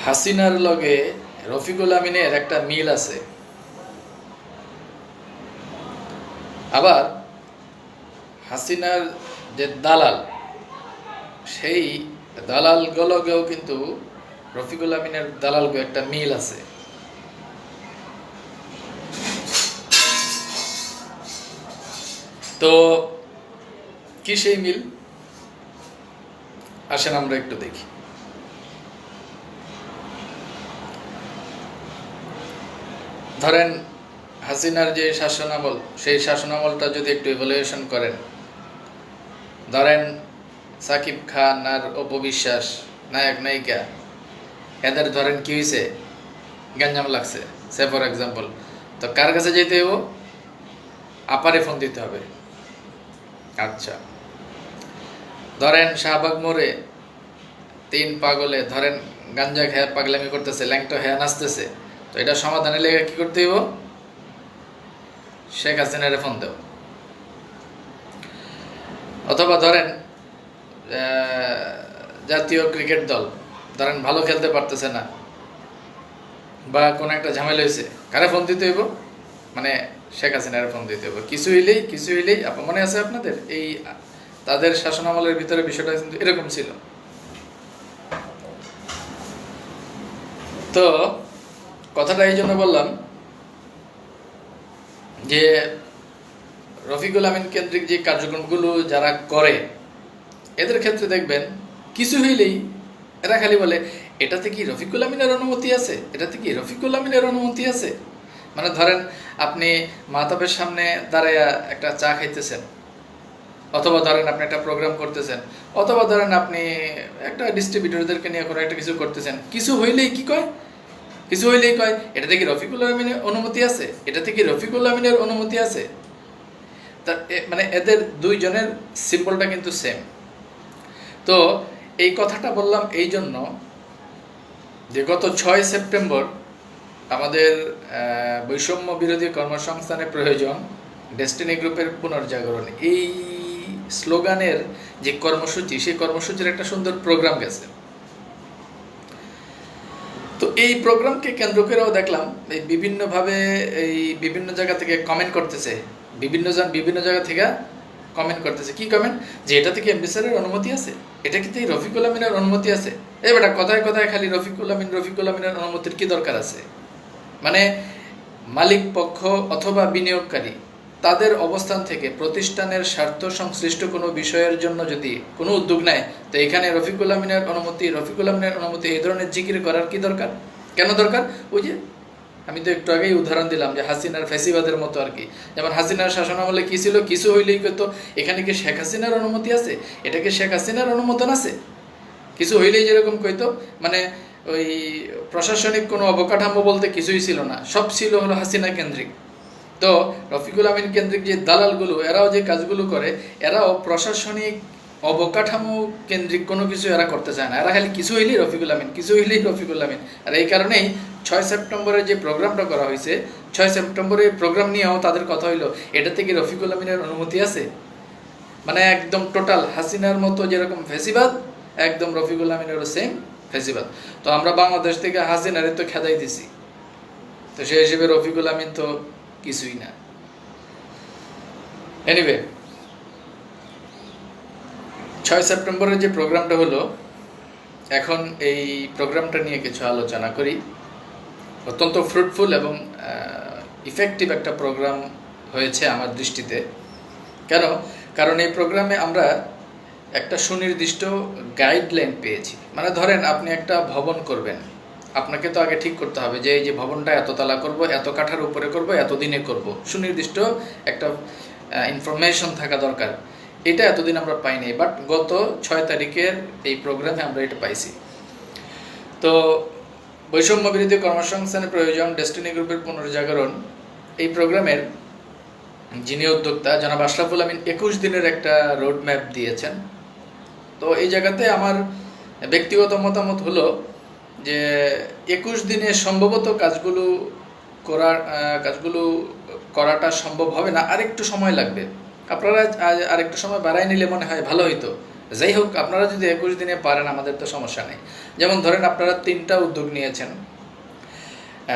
হাসিনার লগে রফিকুল আমিনের একটা মিল আছে। আবার হাসিনার যে দালাল, সেই দালালগুলোকেও কিন্তু রফিকুল আমিনের দালালকে একটা মিল আছে। তো কি সেই মিল? আসেন আমরা একটু দেখি। ধরেন হাসিনার যে শাসনামল, সেই শাসনামলটা যদি একটু ইভ্যালুয়েশন করেন, ধরেন সাকিব খান আর অপবিশ্বাস নায়ক নায়িকা, এদের ধরেন কি হয়েছে, গ্যাঞ্জাম লাগছে, সে ফর এক্সাম্পল, তো কার কাছে যেতে হইব? আপারে ফোন দিতে হবে। আচ্ছা, ধরেন শাহবাগ মোড়ে 3 পাগলে ধরেন গাঞ্জা খেয়ে পাগলামি করতেছে, ল্যাংটো হ্যাঁ নাচতেছে, তো এটা সমাধানে লেগে কি করতে হইব? শেখ হাসিনারে ফোন দেব। অথবা ধরেন জাতীয় ক্রিকেট দল ধরেন ভালো খেলতে পারতেছে না, বা কোনো একটা ঝামেলা হয়েছে, কারে ফোন দিতে হইব? মানে শেখ হাসিনারে ফোন দিতে হইব। কিছু হইলেই মনে আছে আপনাদের, এই তাদের শাসনামলের ভিতরে বিষয়টা কিন্তু এরকম ছিল। তো কথাটা এই জন্য বললাম যে রফিকুল আমিন কেন্দ্রিক যে কার্যক্রমগুলো যারা করে, এদের ক্ষেত্রে দেখবেন কিছু হইলেই এরা খালি বলে এটাতে কি রফিকুল আমিনের অনুমতি আছে, এটাতে কি রফিকুল আমিনের অনুমতি আছে। মানে ধরেন আপনি মাহতাবের সামনে দাঁড়ায় একটা চা খাইতেছেন, অথবা ধরেন আপনি একটা প্রোগ্রাম করতেছেন, অথবা ধরেন আপনি একটা ডিস্ট্রিবিউটরদেরকে নিয়ে কোনো একটা কিছু করতেছেন, কিছু হইলেই কি কয়? কিছু হইলেই কয় এটাতে কি রফিকুল আমিনের অনুমতি আছে, এটাতে কি রফিকুল আমিনের অনুমতি আছে। তা মানে এদের দুইজনের সিম্বলটা কিন্তু সেম। তো এই কথাটা বললাম এই জন্য যে গত 6 সেপ্টেম্বর আমাদের বৈষম্য বিরোধী কর্মসংস্থানের প্রয়োজন, ডেস্টিনি গ্রুপের পুনর্জাগরণ, এই স্লোগানের যে কর্মসূচি, সেই কর্মসূচির একটা সুন্দর প্রোগ্রাম গেছে। তো এই প্রোগ্রামকে কেন্দ্র করেও দেখলাম এই বিভিন্নভাবে এই বিভিন্ন জায়গা থেকে কমেন্ট করতেছে, বিভিন্ন জায়গা থেকে কমেন্ট করতেছে। কি কমেন্ট? যে এটাতে কি এমডি স্যারের অনুমতি আছে, এটা কি রফিকুল আমিনের অনুমতি আছে। এই বেটা কথায় কথায় খালি রফিকুল আমিনের অনুমতির কি দরকার আছে? মানে মালিক পক্ষ অথবা বিনিয়োগকারী তাদের অবস্থান থেকে প্রতিষ্ঠানের স্বার্থ সংশ্লিষ্ট কোনো বিষয়ের জন্য যদি কোনো উদ্যোগ নেয়, তো এখানে রফিকুল আমিনের অনুমতি এই ধরনের জিকির করার কি দরকার? কেন দরকার? ওই যে আমি তো একটু আগেই উদাহরণ দিলাম যে হাসিনার ফ্যাসিবাদের মতো আর কি। যেমন হাসিনার শাসনামলে কি ছিল, কিছু হইলেই কইতো এখানে কি শেখ হাসিনার অনুমতি আছে, এটা কি শেখ হাসিনার অনুমোদন আছে। কিছু হইলেই যেরকম কইতো, মানে ওই প্রশাসনিক কোনো অবকাঠামো বলতে কিছুই ছিল না, সব ছিল হলো হাসিনা কেন্দ্রিক। তো রফিকুল আমিন কেন্দ্রিক যে দালালগুলো, এরাও যে কাজগুলো করে, এরাও প্রশাসনিক অবকাঠামো কেন্দ্রিক কোনো কিছু এরা করতে চায় না। এরা খালি কিছু হইলেই রফিকুল আমিন। আর এই কারণেই 6 সেপ্টেম্বরের যে প্রোগ্রামটা করা হয়েছে, 6 সেপ্টেম্বরের প্রোগ্রাম নিয়েও তাদের কথা হইলো এটাতে কি রফিকুল আমিনের অনুমতি আছে। মানে একদম টোটাল হাসিনার মতো যেরকম ফেসিবাদ, একদম রফিকুল আমিনেরও সেম ফেসিবাদ। তো আমরা বাংলাদেশ থেকে হাসিনারে তো খেদাই দিছি, তো সেই হিসেবে রফিকুল আমিন তো কিছুই না। এনিওয়ে, 6 সেপ্টেম্বরের যে প্রোগ্রামটা হলো, এখন এই প্রোগ্রামটা নিয়ে কিছু আলোচনা করি। অত্যন্ত ফ্রুটফুল এবং ইফেক্টিভ একটা প্রোগ্রাম হয়েছে আমার দৃষ্টিতে। কেন? কারণ এই প্রোগ্রামে আমরা একটা সুনির্দিষ্ট গাইডলাইন পেয়েছি। মানে ধরেন আপনি একটা ভবন করবেন, আপনাকে তো আগে ঠিক করতে হবে যে এই যে ভবনটা এততলা করব, এত কাঠার উপরে করব, এত দিনে করব, সুনির্দিষ্ট একটা ইনফরমেশন থাকা দরকার। এটা এতদিন আমরা পাইনি, বাট গত 6 তারিখের এই প্রোগ্রামে আমরা এটা পাইছি। তো বৈষম্য বিরোধী কর্মসংস্থানের প্রয়োজন, ডেস্টিনি গ্রুপের পুনর্জাগরণ, এই প্রোগ্রামের যিনি উদ্যোক্তা জনাব আশরাফুল আমিন 21 দিনের একটা রোড ম্যাপ দিয়েছেন। তো এই জায়গাতে আমার ব্যক্তিগত মতামত হলো যে 21 দিনে সম্ভবত কাজগুলো করাটা সম্ভব হবে না, আরেকটু সময় লাগবে। আপনারা আরেকটু সময় বাড়াই নিলে মনে হয় ভালো হইতো। যাই হোক, আপনারা যদি 21 দিনে পারেন আমাদের তো সমস্যা নেই। যেমন ধরেন আপনারা 3টা উদ্যোগ নিয়েছেন,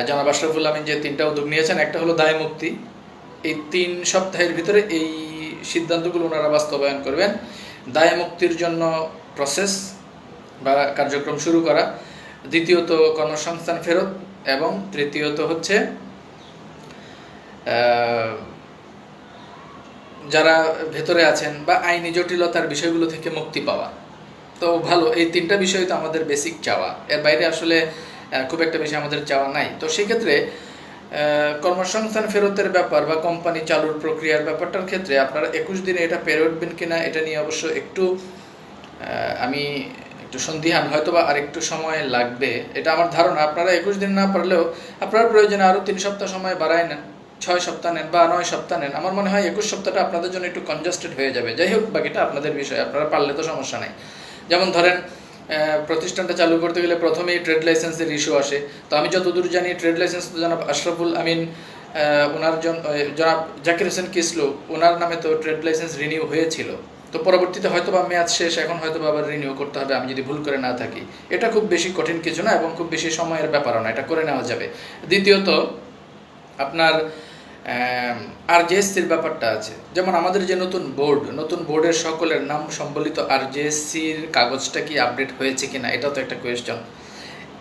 জনাব আশরাফুল আমিন যে 3টা উদ্যোগ নিয়েছেন, একটা হলো দায় মুক্তি। এই 3 সপ্তাহের ভিতরে এই সিদ্ধান্তগুলো ওনারা বাস্তবায়ন করবেন। দায় মুক্তির জন্য প্রসেস বা কার্যক্রম শুরু করা, দ্বিতীয়ত কর্মসংস্থান ফেরত, এবং তৃতীয়ত হচ্ছে যারা ভেতরে আছেন বা আইনি জটিলতার বিষয়গুলো থেকে মুক্তি পাওয়া। তো ভালো, এই 3টা বিষয় তো আমাদের বেসিক চাওয়া, এর বাইরে আসলে খুব একটা বেশি আমাদের চাওয়া নাই। তো সেক্ষেত্রে কর্মসংস্থান ফেরতের ব্যাপার বা কোম্পানি চালুর প্রক্রিয়ার ব্যাপারটার ক্ষেত্রে আপনারা 21 দিনে এটা পেরে উঠবেন কিনা এটা নিয়ে অবশ্য একটু আমি একটু সন্দিহান, হয়তো বা আর একটু সময় লাগবে, এটা আমার ধারণা। আপনারা 21 দিন না পারলেও আপনার প্রয়োজনে আরও 3 সপ্তাহ সময় বাড়ায় নেন, 6 সপ্তাহ নেন বা 9 সপ্তাহ নেন। আমার মনে হয় 21 সপ্তাহটা আপনাদের জন্য একটু কনজাস্টেড হয়ে যাবে। যাই হোক, বাকিটা আপনাদের বিষয়, আপনারা পারলে তো সমস্যা নাই। যেমন ধরেন প্রতিষ্ঠানটা চালু করতে গেলে প্রথমেই ট্রেড লাইসেন্সের ইস্যু আসে। তো আমি যতদূর জানি ট্রেড লাইসেন্স তো জনাব আশরাফুল আমিন ওনার জনাব জাকির হোসেন কিসলু ওনার নামে তো ট্রেড লাইসেন্স রিনিউ হয়েছিল। তো পরবর্তীতে হয়তো বা মেয়াদ শেষ, এখন হয়তো বা আবার রিনিউ করতে হবে, আমি যদি ভুল করে না থাকি। এটা খুব বেশি কঠিন কিছু না এবং খুব বেশি সময়ের ব্যাপারও না, এটা করে নেওয়া যাবে। দ্বিতীয়ত আপনার আরজেএসসির ব্যাপারটা আছে। যেমন আমাদের যে নতুন বোর্ডের সকলের নাম সম্বলিত আরজেএসসির কাগজটা কি আপডেট হয়েছে কিনা, এটাও তো একটা কোয়েশ্চন।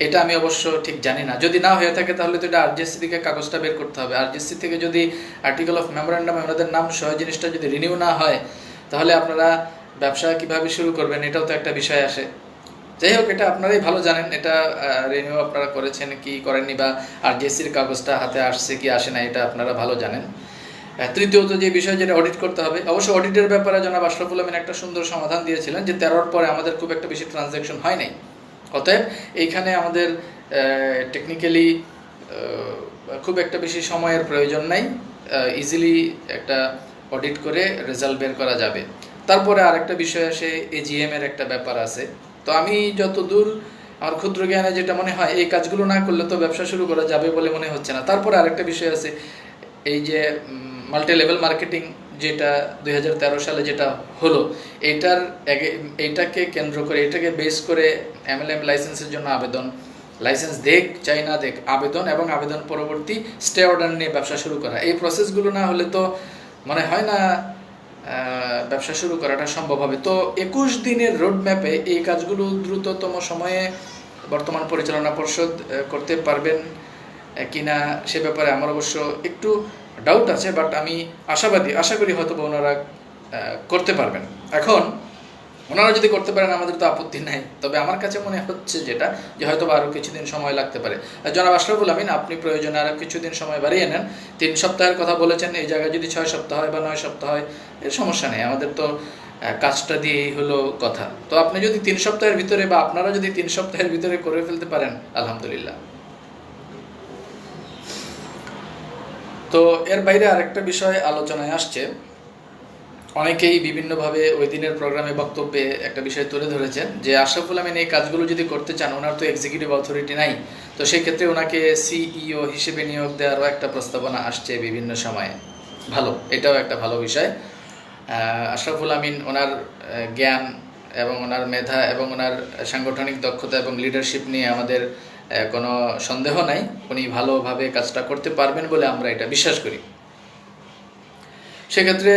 এটা আমি অবশ্য ঠিক জানি না। যদি না হয়ে থাকে তাহলে তো এটা আরজেএসসি থেকে কাগজটা বের করতে হবে। আরজেএসসি থেকে যদি আর্টিকেল অফ মেমোরেন্ডামে ওনাদের নাম সহ জিনিসটা যদি রিনিউ না হয়, তাহলে আপনারা ব্যবসা কিভাবে শুরু করবেন, এটাও তো একটা বিষয় আসে। যাই হোক, এটা আপনারাই ভালো জানেন, এটা রিনিউ আপনারা করেছেন কি করেননি, বা আরজেএসসির কাগজটা হাতে আসছে কি আসে না, এটা আপনারা ভালো জানেন। তৃতীয়ত যে বিষয়, যেটা অডিট করতে হবে। অবশ্য অডিটের ব্যাপারে জনাব আশরাফুল আমিন একটা সুন্দর সমাধান দিয়েছিলেন যে 13-র পরে আমাদের খুব একটা বেশি ট্রানজ্যাকশন হয় নাই। অতএব এইখানে আমাদের টেকনিক্যালি খুব একটা বেশি সময়ের প্রয়োজন নাই, ইজিলি একটা অডিট করে রেজাল্ট বের করা যাবে। তারপরে আরেকটা বিষয় আসে, এজিএম এর একটা ব্যাপার আছে। তো আমি যতদূর আমার ক্ষুদ্র জ্ঞানে যেটা মনে হয়, এই কাজগুলো না করলে তো ব্যবসা শুরু করা যাবে বলে মনে হচ্ছে না। তারপরে আরেকটা বিষয় আছে, এই যে মাল্টি লেভেল মার্কেটিং যেটা 2013 সালে যেটা হলো, এইটাকে কেন্দ্র করে, এটাকে বেস করে এমএলএম লাইসেন্সের জন্য আবেদন, লাইসেন্স দেখ চাই না দেখ আবেদন, এবং আবেদন পরবর্তী স্টে অর্ডার নিয়ে ব্যবসা শুরু করা। এই প্রসেসগুলো না হলে তো মনে হয় না ব্যবসা শুরু করাটা সম্ভব হবে। তো 21 দিনের রোড ম্যাপে এই কাজগুলো দ্রুততম সময়ে বর্তমান পরিচালনা পর্ষদ করতে পারবেন কিনা সে ব্যাপারে আমার অবশ্য একটু ডাউট আছে, বাট আমি আশা করি হয়তো বা ওনারা করতে পারবেন। এখন ওনারা যদি করতে পারেন আমাদের তো আপত্তি নাই, তবে আমার কাছে মনে হচ্ছে যেটা, যে হয়তো আরও কিছুদিন সময় লাগতে পারে। জনাব আশরাফুল আমিন, আপনি প্রয়োজনে আরও কিছুদিন সময় বাড়িয়ে নেন। 3 সপ্তাহের কথা বলেছেন, এই জায়গায় যদি 6 সপ্তাহ হয় বা 9 সপ্তাহ হয়, এর সমস্যা নেই, আমাদের তো কাজটা দিয়েই হলো কথা। তো আপনি যদি 3 সপ্তাহের ভিতরে বা আপনারা যদি 3 সপ্তাহের ভিতরে করে ফেলতে পারেন, আলহামদুলিল্লাহ। তো এর বাইরে আরেকটা বিষয় আলোচনায় আসছে, অনেকেই বিভিন্নভাবে ওই দিনের প্রোগ্রামে বক্তব্যে একটা বিষয় তুলে ধরেছেন যে আশরাফুল আমিন এই কাজগুলো যদি করতে চান, ওনার তো এক্সিকিউটিভ অথরিটি নাই, তো সেক্ষেত্রে ওনাকে সিইও হিসেবে নিয়োগ দেওয়ারও একটা প্রস্তাবনা আসছে বিভিন্ন সময়ে। ভালো, এটাও একটা ভালো বিষয়। আশরাফুল আমিন ওনার জ্ঞান এবং ওনার মেধা এবং ওনার সাংগঠনিক দক্ষতা এবং লিডারশিপ নিয়ে আমাদের কোনো সন্দেহ নাই, উনি ভালোভাবে কাজটা করতে পারবেন বলে আমরা এটা বিশ্বাস করি। সেক্ষেত্রে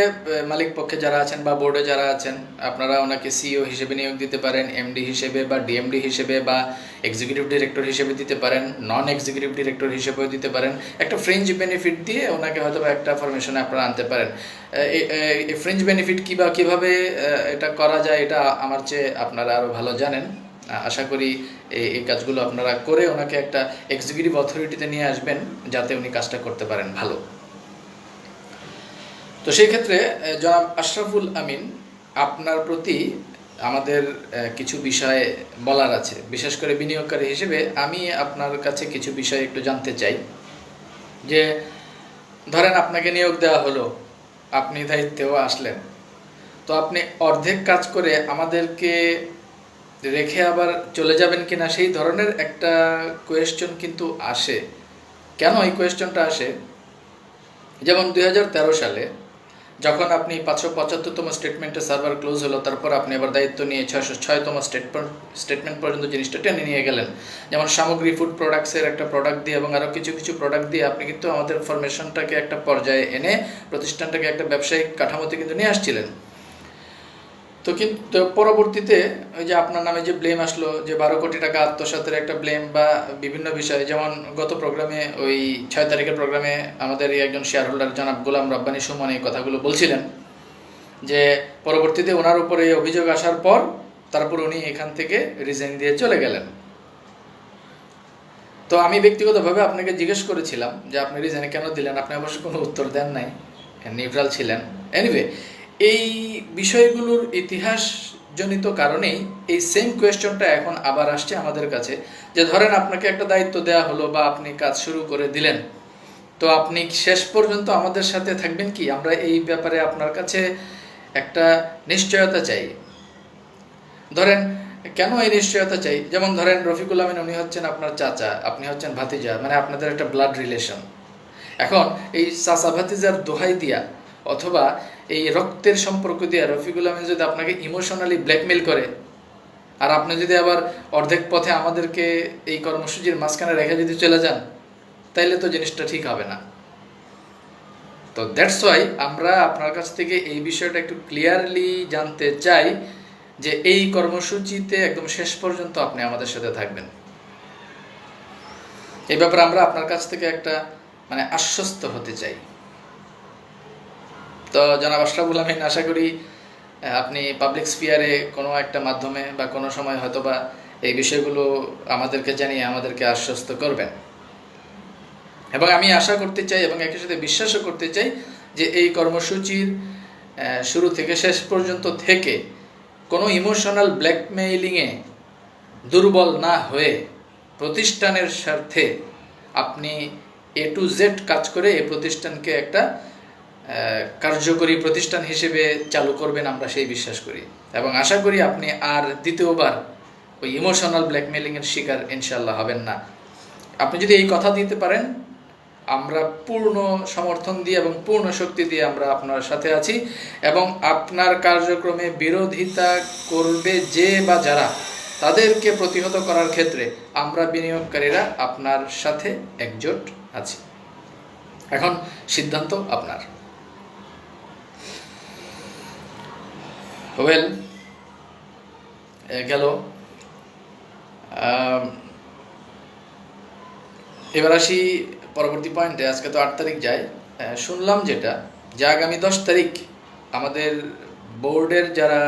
মালিক পক্ষে যারা আছেন বা বোর্ডে যারা আছেন, আপনারা ওনাকে সিইও হিসেবে নিয়োগ দিতে পারেন, এমডি হিসেবে বা ডিএমডি হিসেবে বা এক্সিকিউটিভ ডিরেক্টর হিসেবে দিতে পারেন, নন এক্সিকিউটিভ ডিরেক্টর হিসেবেও দিতে পারেন। একটা ফ্রিঞ্জ বেনিফিট দিয়ে ওনাকে হয়তো একটা ফরমেশনে আপনারা আনতে পারেন। এই ফ্রিঞ্জ বেনিফিট কীভাবে এটা করা যায়, এটা আমার চেয়ে আপনারা আরও ভালো জানেন। আশা করি এই কাজগুলো আপনারা করে ওনাকে একটা এক্সিকিউটিভ অথরিটিতে নিয়ে আসবেন, যাতে উনি কাজটা করতে পারেন ভালো। তো সেই ক্ষেত্রে জনাব আশরাফুল আমিন, আপনার প্রতি আমাদের কিছু বিষয় বলার আছে। বিশেষ করে বিনিয়োগকারী হিসেবে আমি আপনার কাছে কিছু বিষয় একটু জানতে চাই। যে ধরেন আপনাকে নিয়োগ দেওয়া হলো, আপনি দায়িত্বেও আসলেন, তো আপনি অর্ধেক কাজ করে আমাদেরকে রেখে আবার চলে যাবেন কিনা, সেই ধরনের একটা কোয়েশ্চন কিন্তু আসে। কেন এই কোয়েশ্চনটা আসে? যেমন 2013 সালে যখন আপনি 575তম স্টেটমেন্টে সার্ভার ক্লোজ হলো, তারপর আপনি আবার দায়িত্ব নিয়ে 606তম স্টেটমেন্ট পর্যন্ত জিনিসটা টেনে নিয়ে গেলেন। যেমন সামগ্রী ফুড প্রোডাক্টসের একটা প্রোডাক্ট দিয়ে এবং আরও কিছু কিছু প্রোডাক্ট দিয়ে আপনি কিন্তু আমাদের ফরমেশনটাকে একটা পর্যায়ে এনে প্রতিষ্ঠানটাকে একটা ব্যবসায়িক কাঠামোতে কিন্তু নিয়ে আসছিলেন। তো কিন্তু পরবর্তীতে ওই যে আপনার নামে যে ব্লেম আসলো, যে 12 কোটি টাকা আত্মসাতের একটা ব্লেম বা বিভিন্ন বিষয়, যেমন গত প্রোগ্রামে ওই 6 তারিখের প্রোগ্রামে আমাদের একজন শেয়ার হোল্ডার জনাব গোলাম রাব্বানী সুমন এই কথাগুলো বলছিলেন, যে পরবর্তীতে ওনার উপরে অভিযোগ আসার পর তারপর উনি এখান থেকে রিজাইন দিয়ে চলে গেলেন। তো আমি ব্যক্তিগতভাবে আপনাকে জিজ্ঞেস করেছিলাম যে আপনি রিজাইন কেন দিলেন, আপনি অবশ্য কোনো উত্তর দেন নাই, নিউট্রাল ছিলেন। এনিওয়ে, এই বিষয়গুলোর ইতিহাসজনিত কারণেই এই সেম কোয়েশ্চনটা এখন আবার আসছে আমাদের কাছে, যে ধরেন আপনাকে একটা দায়িত্ব দেওয়া হলো বা আপনি কাজ শুরু করে দিলেন, তো আপনি শেষ পর্যন্ত আমাদের সাথে থাকবেন কি? আমরা এই ব্যাপারে আপনার কাছে একটা নিশ্চয়তা চাই। ধরেন কেন এই নিশ্চয়তা চাই? যেমন ধরেন রফিকুল আমিন উনি হচ্ছেন আপনার চাচা, আপনি হচ্ছেন ভাতিজা, মানে আপনাদের একটা ব্লাড রিলেশন। এখন এই চাচা ভাতিজার দোহাই দিয়া অথবা এই রক্তের সম্পর্ক দিয়া রফিকুল আমিন যদি আপনাকে ইমোশনালি ব্ল্যাকমেল করে, আর আপনি যদি আবার অর্ধেক পথে আমাদেরকে এই কর্মসূচির মাঝখানে রেখে যদি চলে যান, তাইলে তো জিনিসটা ঠিক হবে না। তো দ্যাটস ওয়াই আমরা আপনার কাছ থেকে এই বিষয়টা একটু ক্লিয়ারলি জানতে চাই যে এই কর্মসূচিতে একদম শেষ পর্যন্ত আপনি আমাদের সাথে থাকবেন। এই ব্যাপারে আমরা আপনার কাছ থেকে একটা মানে আশ্বস্ত হতে চাই। তো জনাব আশরাফুল আমিন, আশা করি আপনি পাবলিক স্পিয়ারে কোনো একটা মাধ্যমে বা কোনো সময় হয়তোবা এই বিষয়গুলো আমাদেরকে জানিয়ে আমাদেরকে আশ্বস্ত করবেন। এবং আমি আশা করতে চাই এবং একই সাথে বিশ্বাসও করতে চাই যে এই কর্মসূচির শুরু থেকে শেষ পর্যন্ত থেকে কোনো ইমোশনাল ব্ল্যাকমেইলিংয়ে দুর্বল না হয়ে প্রতিষ্ঠানের স্বার্থে আপনি A to Z কাজ করে এই প্রতিষ্ঠানকে একটা কার্যকরী প্রতিষ্ঠান হিসেবে চালু করবেন, আমরা সেই বিশ্বাস করি। এবং আশা করি আপনি আর দ্বিতীয়বার ওই ইমোশনাল ব্ল্যাকমেইলিংয়ের শিকার ইনশাল্লাহ হবেন না। আপনি যদি এই কথা দিতে পারেন, আমরা পূর্ণ সমর্থন দিয়ে এবং পূর্ণ শক্তি দিয়ে আমরা আপনার সাথে আছি, এবং আপনার কার্যক্রমে বিরোধিতা করবে যে বা যারা, তাদেরকে প্রতিহত করার ক্ষেত্রে আমরা বিনিয়োগকারীরা আপনার সাথে একজোট আছি। এখন সিদ্ধান্ত আপনার। ওয়েল, গেল। এবার আসি পরবর্তী পয়েন্টে। আজকে তো 8 তারিখ যায়, শুনলাম যেটা যে আগামী 10 তারিখ আমাদের বোর্ডের যারা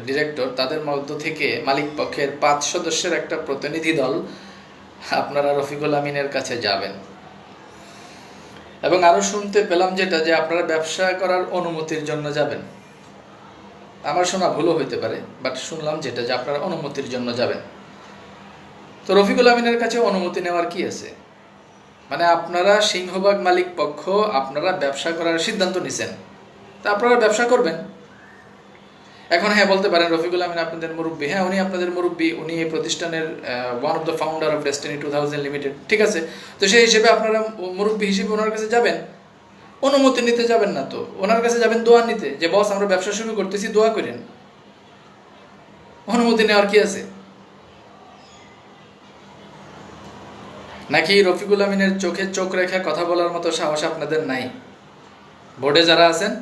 ডিরেক্টর তাদের মধ্য থেকে মালিক পক্ষের 5 সদস্যের একটা প্রতিনিধি দল আপনারা রফিকুল আমিনের কাছে যাবেন। এবং আরও শুনতে পেলাম যেটা যে আপনারা ব্যবসা করার অনুমতির জন্য যাবেন। আমার শোনা ভুলও হইতে পারে, বাট শুনলাম যেটা যে আপনারা অনুমতির জন্য যাবেন। তো রফিকুল আমিনের কাছে অনুমতি নেওয়ার কি আছে? মানে আপনারা সিংহভাগ মালিক পক্ষ, আপনারা ব্যবসা করার সিদ্ধান্ত নিছেন, তা আপনারা ব্যবসা করবেন। এখন হ্যাঁ বলতে পারেন রফিকুল আমিন আপনাদের মুরব্বী, হ্যাঁ উনি আপনাদের মুরব্বী, উনি এই প্রতিষ্ঠানের one of the founder of destiny 2000 limited, ঠিক আছে। তো সেই হিসেবে আপনারা মুরব্বী হিসেবে ওনার কাছে যাবেন, অনুমতি নিতে যাবেন না, তো ওনার কাছে যাবেন দোয়া নিতে, যে বস আমরা ব্যবসা শুরু করতেছি, দোয়া করেন। অনুমতি নেওয়ার কি আছে? নাকি রফিকুল আমিনের চোখে চোখ রেখে কথা বলার মতো সাহস আপনাদের নাই? বোর্ডে যারা আছেন,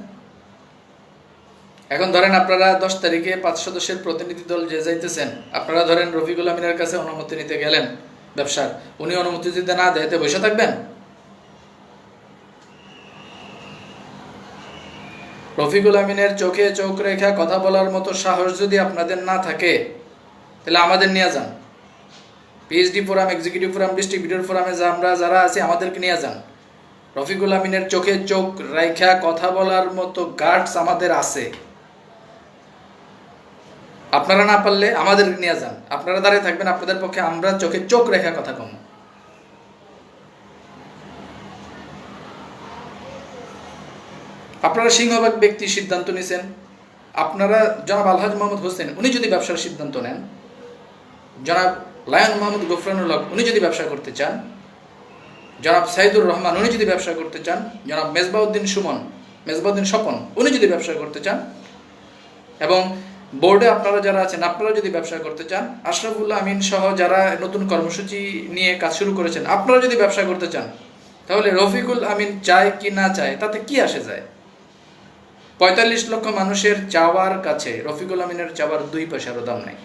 এখন ধরেন আপনারা 10 তারিখে 5 সদস্যের প্রতিনিধি দল যে যাইতেছেন, আপনারা ধরেন রফিকুল আমিনের কাছে অনুমতি নিতে গেলেন ব্যবসার, উনি অনুমতি যদি না দেয়, বসে থাকবেন? রফিকুল আমিনের চোখে চোখ রেখা কথা বলার মতো সাহস যদি আপনাদের না থাকে, তাহলে আমাদের নিয়ে যান। PhD forum, executive forum, distributor ফোরামে আমরা যারা আছি আমাদেরকে নিয়ে যান। রফিকুল আমিনের চোখে চোখ রেখা কথা বলার মতো গার্ডস আমাদের আছে। আপনারা না পারলে আমাদের নিয়ে যান, আপনারা দাঁড়িয়ে থাকবেন, আপনাদের পক্ষে আমরা চোখে চোখ রেখা কথা কম। আপনারা সিংহভাগ ব্যক্তি সিদ্ধান্ত নিছেন। আপনারা জনাব আলহাজ মোহাম্মদ হোসেন উনি যদি ব্যবসার সিদ্ধান্ত নেন, জনাব লায়ন মোহাম্মদ গফরানুল হক উনি যদি ব্যবসা করতে চান, জনাব সাইদুর রহমান উনি যদি ব্যবসা করতে চান, জনাব মেজবাউদ্দিন সুমন মেজবাউদ্দিন স্বপন, উনি যদি ব্যবসা করতে চান, এবং বোর্ডে আপনারা যারা আছেন আপনারা যদি ব্যবসা করতে চান, আশরাফুল আমিন সহ যারা নতুন কর্মসূচি নিয়ে কাজ শুরু করেছেন, আপনারা যদি ব্যবসা করতে চান, তাহলে রফিকুল আমিন চায় কি না চায় তাতে কি আসে যায়? ৪৫ লক্ষ মানুষের চাওয়ার কাছে রফিকুল আমিনের চাওয়ার ২ পয়সারও দাম নেই।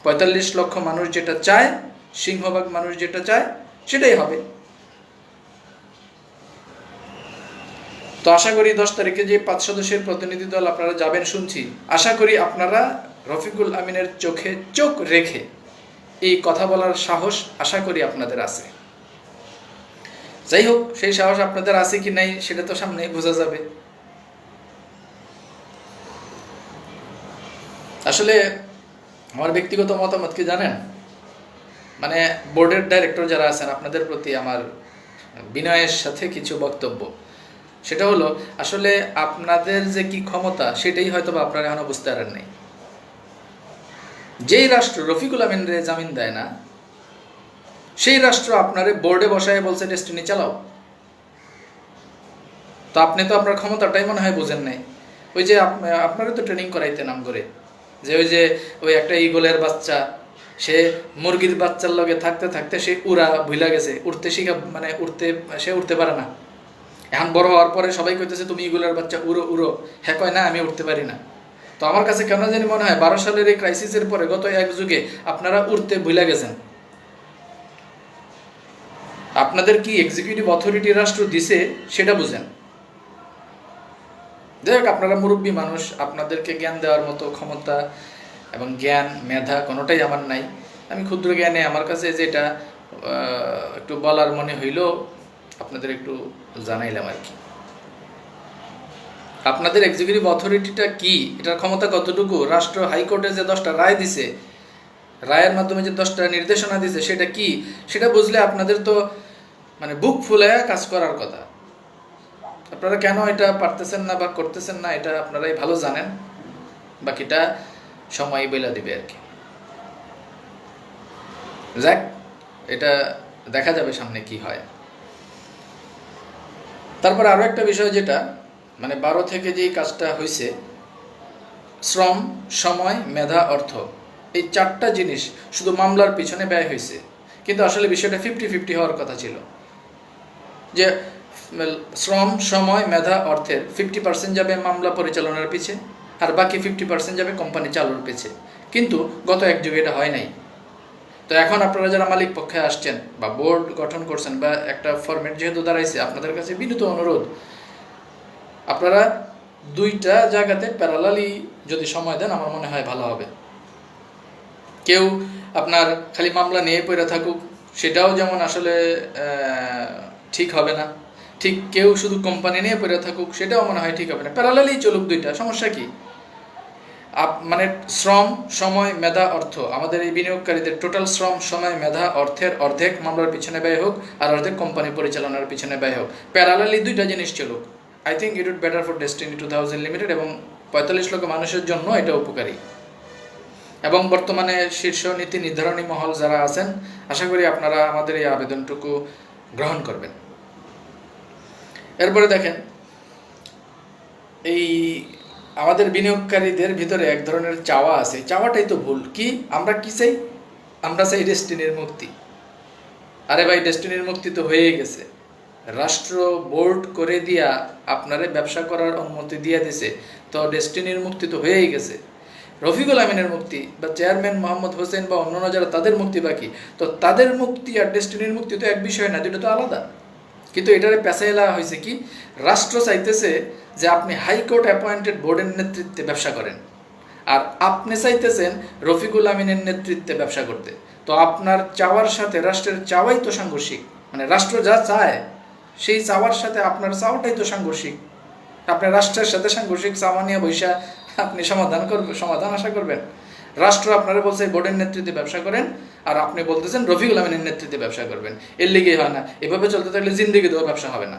৪৫ লক্ষ মানুষ যেটা চায়, সিংহভাগ মানুষ যেটা চায় সেটাই হবে। তো আশা করি ১০ তারিখে যে ৫ সদস্যের প্রতিনিধি দল আপনারা যাবেন শুনছি, আশা করি আপনারা রফিকুল আমিনের চোখে চোখ রেখে এই কথা বলার সাহস আশা করি আপনাদের আছে। যাই হোক, সেই সাহস আপনাদের আছে কি নাই সেটা তো সামনেই বোঝা যাবে। আসলে আমার ব্যক্তিগত মতামত কি জানেন, মানে বোর্ডের ডাইরেক্টর যারা আছেন আপনাদের প্রতি আমার বিনয়ের সাথে কিছু বক্তব্য। সেটা হলো, আসলে আপনাদের যে কি ক্ষমতা সেটাই হয়তো বা আপনারা এখনো বুঝতে পারেন নাই। যেই রাষ্ট্র রফিকুল আমিনরে জামিন দেয় না, সেই রাষ্ট্র আপনারে বোর্ডে বসায় বলছে ডেস্টিনি চালাও। তো আপনি তো আপনার ক্ষমতাটাই মনে হয় বোঝেন নাই। ওই যে আপনারা তো ট্রেনিং করাইতে নাম করে, যে ওই একটা ইগলের বাচ্চা, সে মুরগির বাচ্চার লগে থাকতে থাকতে সে উড়া ভুলা গেছে, উঠতে শিখা, মানে সে উঠতে পারে না। এখন বড় হওয়ার পরে সবাই কইতেছে তুমি ইগলের বাচ্চা উড়ো উড়ো, হ্যাঁ কয় না আমি উঠতে পারি না। তো আমার কাছে কেন জানি মনে হয় ১২ সালের এই ক্রাইসিসের পরে গত এক যুগে আপনারা উঠতে ভুলা গেছেন। আপনাদের কি এক্সিকিউটিভ অথরিটি রাষ্ট্র দিছে সেটা বুঝেন। যাই হোক, আপনারা মুরব্বী মানুষ, আপনাদেরকে জ্ঞান দেওয়ার মতো ক্ষমতা এবং জ্ঞান মেধা কোনোটাই আমার নাই। আমি ক্ষুদ্র জ্ঞানে আমার কাছে যেটা একটু বলার মনে হইল আপনাদের একটু জানাইলাম আর কি। আপনাদের এক্সিকিউটিভ অথরিটিটা কি, এটার ক্ষমতা কতটুকু, রাষ্ট্র হাইকোর্টে যে 10টা রায় দিছে, রায়ের মাধ্যমে যে 10টা নির্দেশনা দিছে সেটা কি, সেটা বুঝলে আপনাদের তো মানে বুক ফুলায়া কাজ করার কথা। আপনারা কেন এটা পারতেছেন না বা করতেছেন না এটা আপনারাই ভালো জানেন, বাকিটা সময় বলে দিবে আর কি। যাক, এটা দেখা যাবে সামনে কি হয়। তারপর আরও একটা বিষয়, যেটা মানে 12 থেকে যেই কাজটা হয়েছে, শ্রম, সময়, মেধা, অর্থ, এই 4টা জিনিস শুধু মামলার পিছনে ব্যয় হয়েছে। কিন্তু আসলে বিষয়টা 50-50 হওয়ার কথা ছিল, যে শ্রম, সময়, মেধা, অর্থের 50% যাবে মামলা পরিচালনার পিছে, আর বাকি 50% যাবে কোম্পানি চালুর পিছে। কিন্তু গত এক যুগে এটা হয় নাই। তো এখন আপনারা যারা মালিক পক্ষে আসছেন বা বোর্ড গঠন করছেন বা একটা ফরম্যাট যেহেতু দাঁড়াইছে, আপনাদের কাছে বিনীত অনুরোধ, আপনারা 2টা জায়গাতে প্যারালালি যদি সময় দেন আমার মনে হয় ভালো হবে। কেউ আপনার খালি মামলা নিয়ে পড়ে থাকুক, সেটাও যেমন আসলে ঠিক হবে না। ঠিক কেউ শুধু কোম্পানি নিয়ে পড়ে থাকুক, সেটাও মনে হয় ঠিক হবে না। প্যারালালি চলুক 2টা, সমস্যা কি? মানে শ্রম, সময়, মেধা, অর্থ, আমাদের এই বিনিয়োগকারীদের টোটাল শ্রম, সময়, মেধা, অর্থের অর্ধেক মামলার পিছনে ব্যয় হোক, আর অর্ধেক কোম্পানি পরিচালনার পিছনে ব্যয় হোক। প্যারালালি 2টা জিনিস চলুক। I think it would better for Destiny 2000 limited, এবং 45 লক্ষ মানুষের জন্য এটা উপকারী। এবং বর্তমানে শীর্ষ নীতি নির্ধারণী মহল যারা আছেন, আশা করি আপনারা আমাদের এই আবেদনটুকু গ্রহণ করবেন। এরপরে দেখেন, এই আমাদের বিনিয়োগকারীদের ভিতরে এক ধরনের চাওয়া আছে, চাওয়াটাই তো ভুল। কি আমরা কি চাই? আমরা চাই ডেস্টিনির মুক্তি। আরে ভাই, ডেস্টিনির মুক্তি তো হয়ে গেছে। রাষ্ট্র বোর্ড করে দিয়া আপনারে ব্যবসা করার অনুমতি দিয়ে দিছে, তো ডেস্টিনির মুক্তি তো হয়েই গেছে। রফিকুল আমিনের মুক্তি বা চেয়ারম্যান মোহাম্মদ হোসেন বা অন্যান্য যারা, তাদের মুক্তি বাকি। তো তাদের মুক্তি আর ডেস্টিনির মুক্তি তো এক বিষয় না, দুটো তো আলাদা। কিন্তু এটারে পেঁচাইলা হয়েছে কি, রাষ্ট্র চাইতেছে যে আপনি হাইকোর্ট অ্যাপয়েন্টেড বোর্ডের নেতৃত্বে ব্যবসা করেন, আর আপনি চাইতেছেন রফিকুল আমিনের নেতৃত্বে ব্যবসা করতে। তো আপনার চাওয়ার সাথে রাষ্ট্রের চাওয়াই তো সাংঘর্ষিক। মানে রাষ্ট্র যা চায় সেই চাওয়ার সাথে আপনার চাওয়াটাই তো সাংঘর্ষিক। আপনি রাষ্ট্রের সাথে সাংঘর্ষিক চাওয়া নিয়ে বৈশা আপনি সমাধান আশা করবেন? রাষ্ট্র আপনারা বলছে বোর্ডের নেতৃত্বে ব্যবসা করেন, আর আপনি বলতেছেন রফিকুল আমিনের নেতৃত্বে ব্যবসা করবেন। এর লিগেই হয় না। এভাবে চলতে থাকলে জিন্দিগিতেও ব্যবসা হবে না।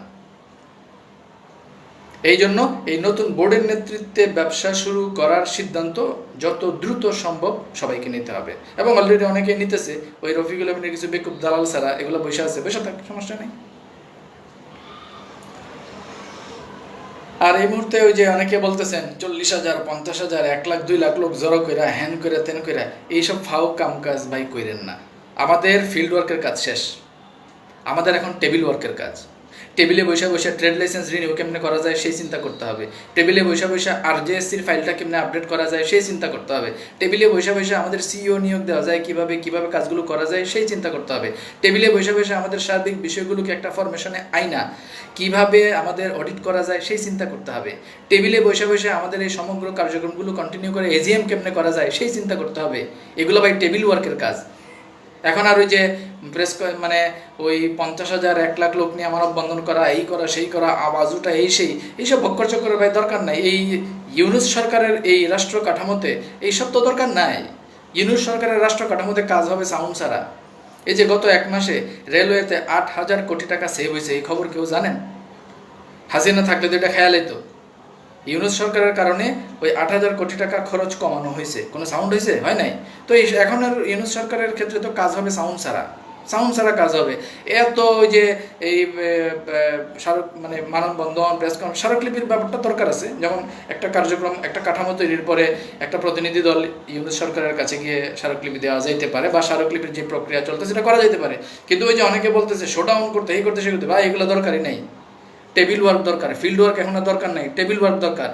এই জন্য এই নতুন বোর্ডের নেতৃত্বে ব্যবসা শুরু করার সিদ্ধান্ত যত দ্রুত সম্ভব সবাইকে নিতে হবে, এবং অলরেডি অনেকেই নিতেছে। ওই রফিকুল আমিনের কিছু বেকুব দালাল ছাড়া এগুলো বসে আছে, বসে থাক, সমস্যা নেই। আর এই মুহূর্তে ওই যে অনেকে বলতেছেন 40,000, 50,000, 1 লাখ 2 লাখ লোক জড়ো কইরা হ্যান কইরা তেন কইরা এইসব ফাও কাম কাজ ভাই কইরেন না। আমাদের ফিল্ড ওয়ার্কের কাজ শেষ, আমাদের এখন টেবিল ওয়ার্কের কাজ। টেবিলে বসে বসে ট্রেড লাইসেন্স রিনিউ কেমনে করা যায় সেই চিন্তা করতে হবে। টেবিলে বসে বসে RJSCর ফাইলটা কেমনে আপডেট করা যায় সেই চিন্তা করতে হবে। টেবিলে বসে বসে আমাদের CEO নিয়োগ দেওয়া যায় কিভাবে কাজগুলো করা যায় সেই চিন্তা করতে হবে। টেবিলে বসে বসে আমাদের সার্বিক বিষয়গুলোকে একটা ফরমেশনে আইনা কিভাবে আমাদের অডিট করা যায় সেই চিন্তা করতে হবে। টেবিলে বসে বসে আমাদের এই সমগ্র কার্যক্রমগুলো কন্টিনিউ করে AGM কেমনে করা যায় সেই চিন্তা করতে হবে। এগুলো ভাই টেবিল ওয়ার্কের কাজ। এখন আর ওই যে মানে ওই 50,000, 1 লাখ লোক নিয়ে মানববন্ধন করা, এই করা সেই করা, আওয়াজ ওঠা, এইসব বক্কর চক্করের ভাই দরকার নাই। এই ইউনূস সরকারের এই রাষ্ট্র কাঠামোতে এইসব তো দরকার নাই। ইউনূস সরকারের রাষ্ট্র কাঠামোতে কাজ হবে সাউন্ড ছাড়া। এই যে গত 1 মাসে রেলওয়েতে 8,000 কোটি টাকা সেভ হয়েছে, এই খবর কেউ জানেন? হাসিনা থাকলে তো এটা খেয়াল হইতো। ইউনূস সরকারের কারণে ওই 8,000 কোটি টাকা খরচ কমানো হয়েছে, কোনো সাউন্ড হয়েছে? হয় নাই। তো এখন আর ইউনূস সরকারের ক্ষেত্রে তো কাজ হবে সাউন্ড ছাড়া কাজ হবে। এত ওই যে এই স্মারক মানে মানববন্ধন, প্রেস কনফারেন্স, স্মারকলিপির ব্যাপারটা দরকার আছে। যেমন একটা কার্যক্রম, একটা কাঠামো তৈরির পরে একটা প্রতিনিধি দল ইউনূস সরকারের কাছে গিয়ে স্মারকলিপি দেওয়া যাইতে পারে, বা স্মারকলিপির যে প্রক্রিয়া চলতেছে সেটা করা যেতে পারে। কিন্তু ওই যে অনেকে বলতেছে শোডাউন করতে, এই করতে, সে করতে, ভাই এগুলো দরকারই নেই। টেবিল ওয়ার্ক দরকার, ফিল্ড ওয়ার্ক এখন আর দরকার নাই, টেবিল ওয়ার্ক দরকার।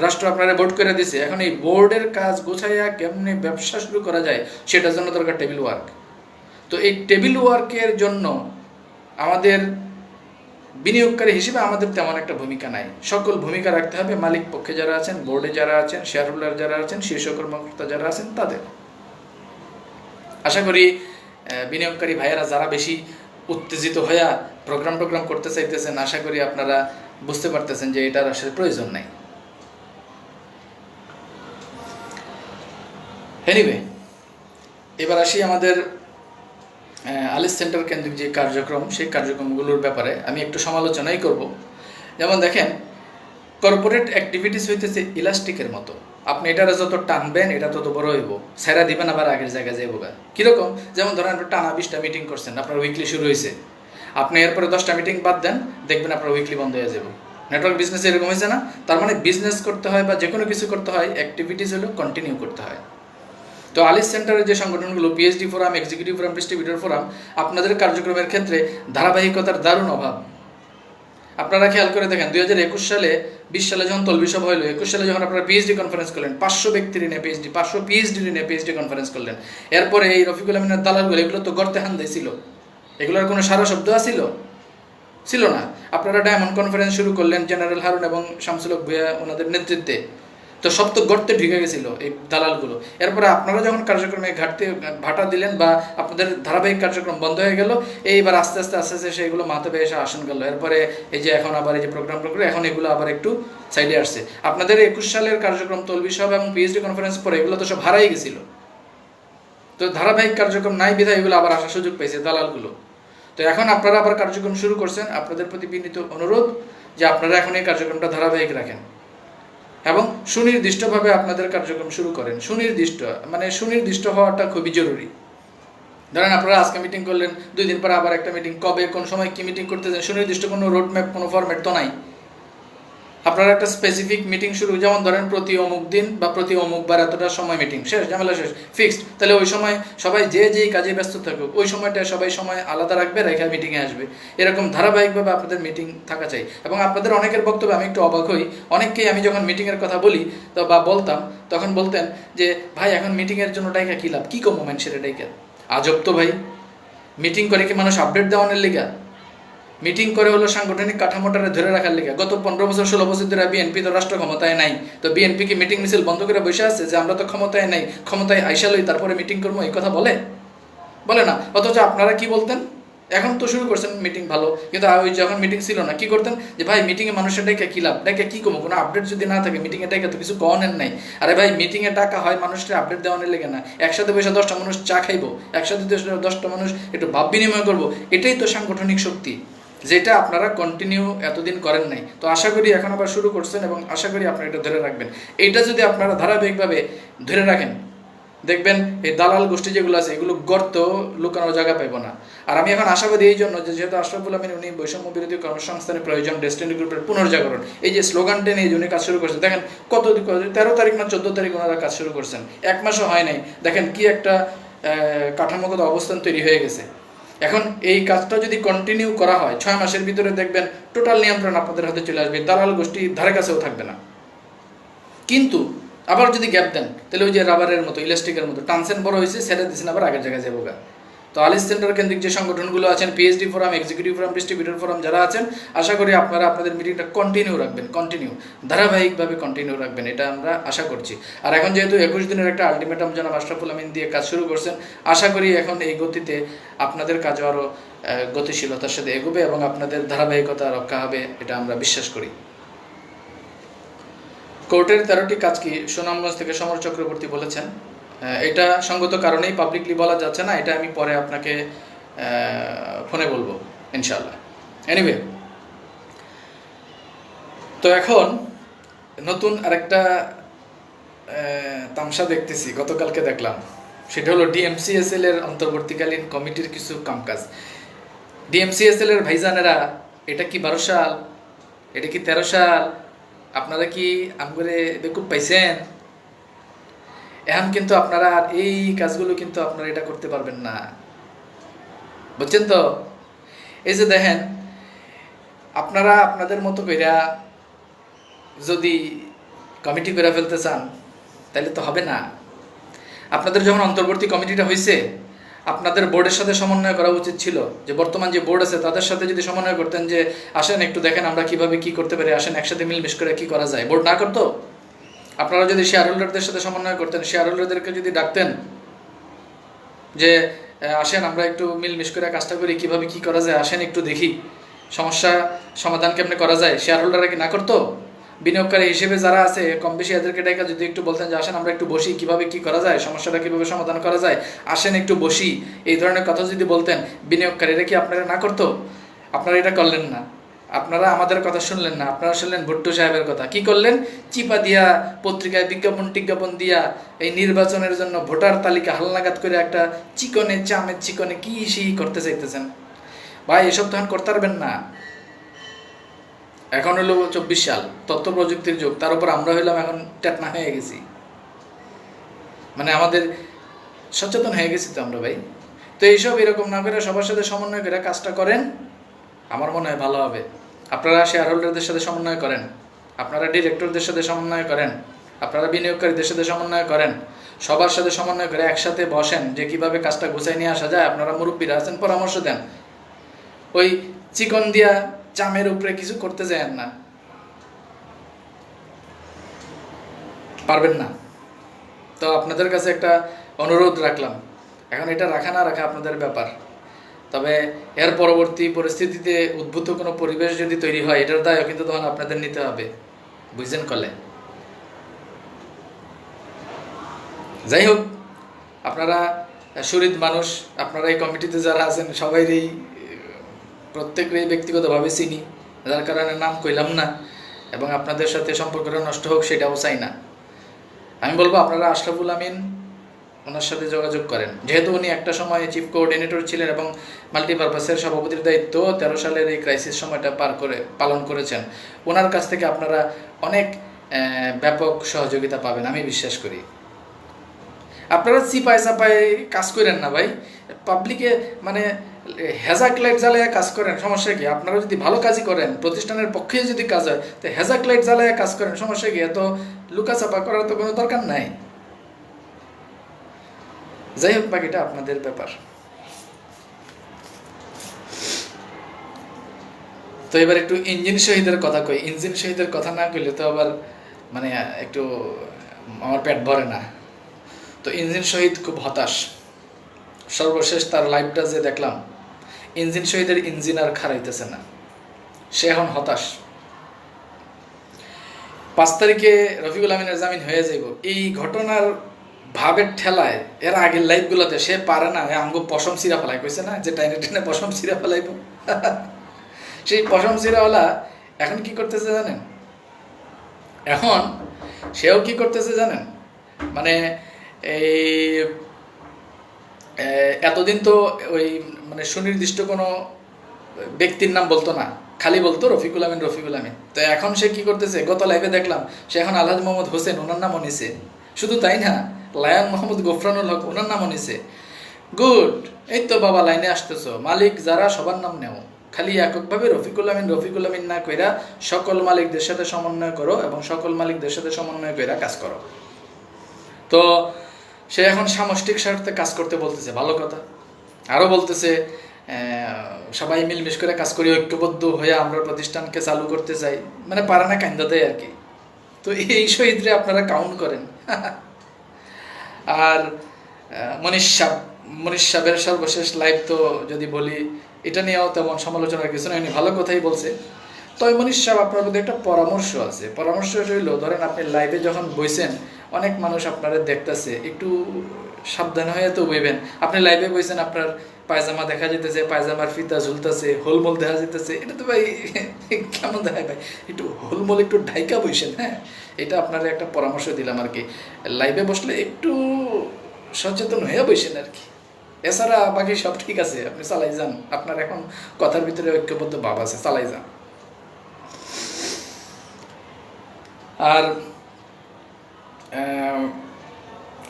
রাষ্ট্র আপনারা বোর্ড করে দিছে, এখন এই বোর্ডের কাজ গোছাইয়া কেমনে ব্যবসা শুরু করা যায় সেটার জন্য দরকার টেবিল ওয়ার্ক। তো এই টেবিল ওয়ার্কের জন্য আমাদের বিনিয়োগকারী হিসেবে আমাদের তেমন একটা ভূমিকা নাই। সকল ভূমিকা রাখতে হবে মালিক পক্ষে যারা আছেন, বোর্ডে যারা আছেন, শেয়ার হোল্ডার যারা আছেন, শীর্ষ কর্মকর্তা যারা আছেন তাদের। আশা করি বিনিয়োগকারী ভাইয়েরা যারা বেশি উত্তেজিত হয়ে প্রোগ্রাম করতে চাইতেছেন, আশা করি আপনারা বুঝতে পারতেছেন যে এটার আসলে প্রয়োজন নাই। এনিওয়ে, এবার আসি আমাদের আলিস সেন্টার কেন্দ্রিক যে কার্যক্রম, সেই কার্যক্রমগুলোর ব্যাপারে আমি একটু সমালোচনাই করব। যেমন দেখেন, কর্পোরেট অ্যাক্টিভিটিস হইতেছে ইলাস্টিকের মতো। আপনি এটারে যত টানবেন এটা তত বড় হইব, ছেড়া দিবেন আবার আগের জায়গায় যাইব। কীরকম? যেমন ধরেন আপনি টানা 20টা মিটিং করছেন, আপনার উইকলি শুরু হয়েছে, আপনি এরপরে 10টা মিটিং বাদ দেন, দেখবেন আপনার উইকলি বন্ধ হয়ে যাবে। নেটওয়ার্ক বিজনেস এরকম হয়েছে না? তার মানে বিজনেস করতে হয় বা যে কোনো কিছু করতে হয়, অ্যাক্টিভিটিস হলো কন্টিনিউ করতে হয়। তো আলিস সেন্টারের যে সংগঠনগুলো, PhD forum, executive forum, distributor forum, আপনাদের কার্যক্রমের ক্ষেত্রে ধারাবাহিকতার দারুণ অভাব। আপনারা খেয়াল করে দেখেন, 2021 সালে, 20 সালে যখন তলবি সভা হলো, 21 সালে যখন আপনারা PhD কনফারেন্স করলেন, 500 ব্যক্তির নিয়ে PhD, 500 PhD নিয়ে PhD কনফারেন্স করলেন। এরপরে এই রফিকুল আমিনের দালালগুলো, এগুলো তো গর্তে হান দিয়েছিল, এগুলোর কোনো সারা শব্দ ছিল না। আপনারা ডায়মন্ড কনফারেন্স শুরু করলেন জেনারেল হারুন এবং শামসুল হক ভূঁইয়া ওনাদের নেতৃত্বে, তো সব তো গর্তে ঢুকে গেছিল এই দালালগুলো। এরপরে আপনারা যখন কার্যক্রমে ভাটা দিলেন বা আপনাদের ধারাবাহিক কার্যক্রম বন্ধ হয়ে গেল, এইবার আস্তে আস্তে সেগুলো মাথাবে এসে আসন গেল। এরপরে এই যে এখন আবার এই যে প্রোগ্রাম এখন এগুলো আবার একটু সাইডে আসছে। আপনাদের 21 সালের কার্যক্রম, তলবি সভা এবং PhD কনফারেন্স পরে এগুলো তো সব হারাই গেছিল। তো ধারাবাহিক কার্যক্রম নাই বিধায় এগুলো আবার আসার সুযোগ পেয়েছে দালালগুলো। তো এখন আপনারা আবার কার্যক্রম শুরু করছেন, আপনাদের প্রতি বিনীত অনুরোধ যে আপনারা এখন এই কার্যক্রমটা ধারাবাহিক রাখেন এবং সুনির্দিষ্টভাবে আপনাদের কার্যক্রম শুরু করেন। সুনির্দিষ্ট হওয়াটা খুবই জরুরি। ধরেন আপনারা আজকে মিটিং করলেন, 2 দিন পর আবার একটা মিটিং, কবে কোন সময় কি মিটিং করতে চান, সুনির্দিষ্ট কোনো রোডম্যাপ, কোনো ফরম্যাট তো নাই। আপনারা একটা স্পেসিফিক মিটিং শুরু, যেমন ধরেন প্রতি অমুক দিন বা প্রতি অমুক বার এতটা সময় মিটিং শেষ, ঝামেলা শেষ, ফিক্সড। তাহলে ওই সময় সবাই যেই কাজে ব্যস্ত থাকুক, ওই সময়টা সবাই সময় আলাদা রাখবে, রেখে মিটিংয়ে আসবে। এরকম ধারাবাহিকভাবে আপনাদের মিটিং থাকা চাই। এবং আপনাদের অনেকের বক্তব্য আমি একটু অবাক হই, অনেককেই আমি যখন মিটিংয়ের কথা বলি তো বা বলতাম, তখন বলতেন যে ভাই এখন মিটিংয়ের জন্য ডাইকা কী লাভ, কী কম সেটা ডাইকা। আজব তো ভাই, মিটিং করে কি মানুষ আপডেট দেওয়ানোর লেগা? মিটিং করে হলো সাংগঠনিক কাঠামোটারে ধরে রাখার লেগে। গত 15 বছর 16 বছর ধরে বিএনপি তো রাষ্ট্র ক্ষমতায় নাই, তো বিএনপি কি মিটিং মিছিল বন্ধ করে বসে আছে যে আমরা তো ক্ষমতায় নাই, ক্ষমতায় আইসা লই তারপরে মিটিং করবো, এই কথা বলে না। অথচ আপনারা কি বলতেন, এখন তো শুরু করছেন মিটিং ভালো, কিন্তু ওই যখন মিটিং ছিল না কি করতেন, যে ভাই মিটিংয়ে মানুষের ডাইকা কী লাভ, ডাইকা কী কমো, কোনো আপডেট যদি না থাকে মিটিংয়ে ডাইকা তো কিছু কনের নাই। আরে ভাই মিটিংয়ে টাকা হয় মানুষকে আপডেট দেওয়ানোর লেগে না, একসাথে বসে 10টা মানুষ চা খাইবো, একসাথে 10টা মানুষ একটু ভাব বিনিময় করবো, এটাই তো সাংগঠনিক শক্তি, যেটা আপনারা কন্টিনিউ এতদিন করেন নাই। তো আশা করি এখন আবার শুরু করছেন এবং আশা করি আপনারা এটা ধরে রাখবেন। এইটা যদি আপনারা ধারাবাহিকভাবে ধরে রাখেন দেখবেন এই দালাল গোষ্ঠী যেগুলো আছে এগুলো গর্ত লুকানোর জায়গা পাইব না। আর আমি এখন আশাবাদী এই জন্য যে যেহেতু আশরাফুল আমিন উনি বৈষম্য বিরোধী কর্মসংস্থানের প্রয়োজন ডেস্টিনি গ্রুপের পুনর্জাগরণ এই যে স্লোগান টেনে এই জন্য কাজ শুরু করছেন। দেখেন কত 13 তারিখ না 14 তারিখ ওনারা কাজ শুরু করছেন, 1 মাসও হয় নাই, দেখেন কি একটা কাঠামোগত অবস্থান তৈরি হয়ে গেছে। এখন এই কাজটা যদি কন্টিনিউ করা হয় 6 মাসের ভিতরে দেখবেন টোটাল নিয়ন্ত্রণ আপনাদের হাতে চলে আসবে, দালাল গোষ্ঠী ধারে কাছেও থাকবে না। কিন্তু আবার যদি গ্যাপ দেন তাহলে ওই যে রাবারের মতো ইলাস্টিকের মতো টানসেন বড় হয়েছে ছেড়ে দিচ্ছেন আবার আগের জায়গায় যাবো গা। তো আলিস সেন্টার কেন্দ্রিক যে সংগঠনগুলো আছেন PhD forum, executive forum, distributor forum যারা আছেন, আশা করি আপনারা আপনাদের মিটিংটা কন্টিনিউ রাখবেন, ধারাবাহিকভাবে কন্টিনিউ রাখবেন, এটা আমরা আশা করছি। আর এখন যেহেতু 21 দিনের একটা আলটিমেটাম জনাব আশরাফুল আমিন দিয়ে কাজ শুরু করছেন, আশা করি এখন এই গতিতে আপনাদের কাজও আরও গতিশীলতার সাথে এগোবে এবং আপনাদের ধারাবাহিকতা রক্ষা হবে, এটা আমরা বিশ্বাস করি। কোর্টের 13টি কাজ কি সুনামগঞ্জ থেকে সমর চক্রবর্তী বলেছেন, এটা সঙ্গত কারণেই পাবলিকলি বলা যাচ্ছে না, এটা আমি পরে আপনাকে ফোনে বলবো ইনশাল্লাহ। এনিওয়ে, তো এখন নতুন আরেকটা তামসা দেখতেছি, গতকালকে দেখলাম, সেটা হলো ডিএমসিএসএল এর অন্তর্বর্তীকালীন কমিটির কিছু কামকাজ। ডিএমসিএসএল এর ভাইজানেরা, এটা কি 12 সাল, এটা কি 13 সাল, আপনারা কি আমগরে বেকুব পাইছেন? এখন কিন্তু আপনারা আর এই কাজগুলো কিন্তু আপনারা এটা করতে পারবেন না, বুঝছেন তো? এই যে দেখেন, আপনারা আপনাদের মতো কইরা যদি কমিটি করে ফেলতে চান তাহলে তো হবে না। আপনাদের যখন অন্তর্বর্তী কমিটিটা হয়েছে, আপনাদের বোর্ডের সাথে সমন্বয় করা উচিত ছিল, যে বর্তমান যে বোর্ড আছে তাদের সাথে যদি সমন্বয় করতেন, যে আসেন একটু দেখেন আমরা কিভাবে কি করতে পারি, আসেন একসাথে মিলমিশ করে কি করা যায়। বোর্ড না করতো, আপনারা যদি শেয়ার হোল্ডারদের সাথে সমন্বয় করতেন, শেয়ার হোল্ডারদেরকে যদি ডাকতেন যে আসেন আমরা একটু মিলমিশ করে কাজটা করি, কিভাবে কি করা যায়, আসেন একটু দেখি সমস্যা সমাধান কেমনে করা যায়, শেয়ার হোল্ডাররা কি না করতো? বিনিয়োগকারী হিসেবে যারা আছে কম বেশি এদেরকে ডাকা যদি একটু বলতেন যে আসেন আমরা একটু বসি, কিভাবে কি করা যায়, সমস্যাটা কিভাবে সমাধান করা যায়, আসেন একটু বসি, এই ধরনের কথা যদি বলতেন, বিনিয়োগকারীরা কি আপনারা না করতো? আপনারা এটা করলেন না, আপনারা আমাদের কথা শুনলেন না, আপনারা শুনলেন ভুট্টো সাহেবের কথা। কি করলেন? চিপা দিয়া পত্রিকায় বিজ্ঞাপন দিয়া এই নির্বাচনের জন্য ভোটার তালিকা হালনাগাদ করে একটা চামের চিকনে কি সেই করতে চাইতেছেন। ভাই এসব তখন করতে পারবেন না। এখন হলো 24 সাল, তথ্য প্রযুক্তির যুগ, তার উপর আমরা হইলাম এখন টেটনা হয়ে গেছি, মানে আমাদের সচেতন হয়ে গেছি তো আমরা ভাই। তো এইসব এরকম না করে সবার সাথে সমন্বয় করে কাজটা করেন, আমার মনে হয় ভালো হবে। আপনারা শেয়ার হোল্ডারদের সাথে সমন্বয় করেন, আপনারা ডিরেক্টরদের সাথে সমন্বয় করেন, আপনারা বিনিয়োগকারীদের সাথে সমন্বয় করেন, সবার সাথে সমন্বয় করে একসাথে বসেন যে কিভাবে কাজটা গুছাই নিয়ে আসা যায়। আপনারা মুরব্বীরা আছেন, পরামর্শ দেন। ওই চিকন দিয়া চামের উপরে কিছু করতে যায়েন না, পারবেন না। তো আপনাদের কাছে একটা অনুরোধ রাখলাম, এখন এটা রাখা না রাখা আপনাদের ব্যাপার। তবে এর পরবর্তী পরিস্থিতিতে উদ্ভূত কোনো পরিবেশ যদি তৈরি হয়, এটার দায়ও কিন্তু তখন আপনাদের নিতে হবে, বুঝছেন কলে? যাই হোক, আপনারা শহীদ মানুষ, আপনারা এই কমিটিতে যারা আছেন সবাইরই প্রত্যেকেরই ব্যক্তিগতভাবে চিনি, যার কারণে নাম কইলাম না, এবং আপনাদের সাথে সম্পর্কটা নষ্ট হোক সেটাও চাই না। আমি বলবো আপনারা আশরাফুল আমিন ওনার সাথে যোগাযোগ করেন, যেহেতু উনি একটা সময় চিফ কোঅর্ডিনেটর ছিলেন এবং মাল্টিপারপাসের সভাপতির দায়িত্ব 13 সালের এই ক্রাইসিস সময়টা পালন করেছেন। ওনার কাছ থেকে আপনারা অনেক ব্যাপক সহযোগিতা পাবেন আমি বিশ্বাস করি। আপনারা চিপায় চাপায় কাজ করেন না ভাই, পাবলিকে মানে হেজাক লাইট জ্বালায় কাজ করেন, সমস্যা কি? আপনারা যদি ভালো কাজই করেন, প্রতিষ্ঠানের পক্ষে যদি কাজ হয়, তো হেজাক লাইট জ্বালায় কাজ করেন, সমস্যা কি? এত লুকাচাপা করার তো কোনো দরকার নাই। যাই হোক, বাকিটা আপনাদের ব্যাপার। তো এবার একটু ইঞ্জিন শহীদের কথা কই। ইঞ্জিন শহীদের কথা না কইলে তো আবার মানে একটু আমার পেট ভরে না। তো ইঞ্জিন শহীদ খুব হতাশ, সর্বশেষ তার লাইভটা যে দেখলাম, ইঞ্জিন শহীদের ইঞ্জিন আর খারাইতেছে না, সে এখন হতাশ। 5 তারিখে রফিকুল আমিনের জামিন হয়ে যাইব, এই ঘটনার ভাবের ঠেলায় এর আগের লাইভগুলোতে সে পারে না, আমগো পশম সিরা ফেলাই কইছে না, যে টাইনে টাইনে পশম সিরা ফেলাইব। সেই পশম সিরাওয়ালা এখন কি করতেছে জানেন? এখন সেও কি করতেছে জানেন? মানে এই এতদিন তো ওই মানে সুনির্দিষ্ট কোনো ব্যক্তির নাম বলতো না, খালি বলতো রফিকুল আমিন রফিকুল আমিন। তো এখন সে কি করতেছে, গত লাইভে দেখলাম সে এখন আলহাজ মোহাম্মদ হোসেন ওনার নামও নিছে। শুধু তাই না, লায়ন মোহাম্মদ গোফরানুল হক ওনার নামও নিছে। গুড, এই তো বাবা লাইনে আসতেছো। মালিক যারা সবার নাম নেও, খালি এককভাবে রফিকুল আমিন না কইরা সকল মালিকদের সাথে সমন্বয় করো এবং সকল মালিকদের সাথে সমন্বয় কইরা কাজ করো। তো সে এখন সামষ্টিক স্বার্থে কাজ করতে বলতেছে, ভালো কথা। আরও বলতেছে সবাই মিলমিশ করে কাজ করি, ঐক্যবদ্ধ হয়ে আমরা প্রতিষ্ঠানকে চালু করতে চাই, মানে পারে না কান্দা দেয় আর কি। তো এই শহীদরে আপনারা কাউন্ট করেন। আর মনীষ সাহেবের সর্বশেষ লাইভ তো যদি বলি, এটা নিয়েও তেমন সমালোচনার কিছু নয়, ভালো কথাই বলছে। তবে মনীষ সাহেব, আপনার প্রতি একটা পরামর্শ আছে। পরামর্শ রইল, ধরেন আপনি লাইভে যখন বইছেন, অনেক মানুষ আপনারা দেখতেছে, একটু সাবধান হয়ে তো বইবেন। আপনি লাইভে বইছেন, আপনার পায়জামা দেখা যেতেছে, পায়জামার ফিতা ঝুলতেছে, হোলমোল দেখা যেতেছে, এটা তো ভাই কেমন দেখায় ভাই? একটু হোলমোল একটু ঢাইকা বইছেন। হ্যাঁ, এটা আপনারা একটা পরামর্শ দিলাম আর কি। লাইভে বসলে একটু সচেতন হয়ে বইছেন আর কি। এছাড়া বাকি সব ঠিক আছে, আপনি চালাই যান। আপনার এখন কথার ভিতরে ঐক্যবদ্ধ ভাব আছে, চালাই যান। আর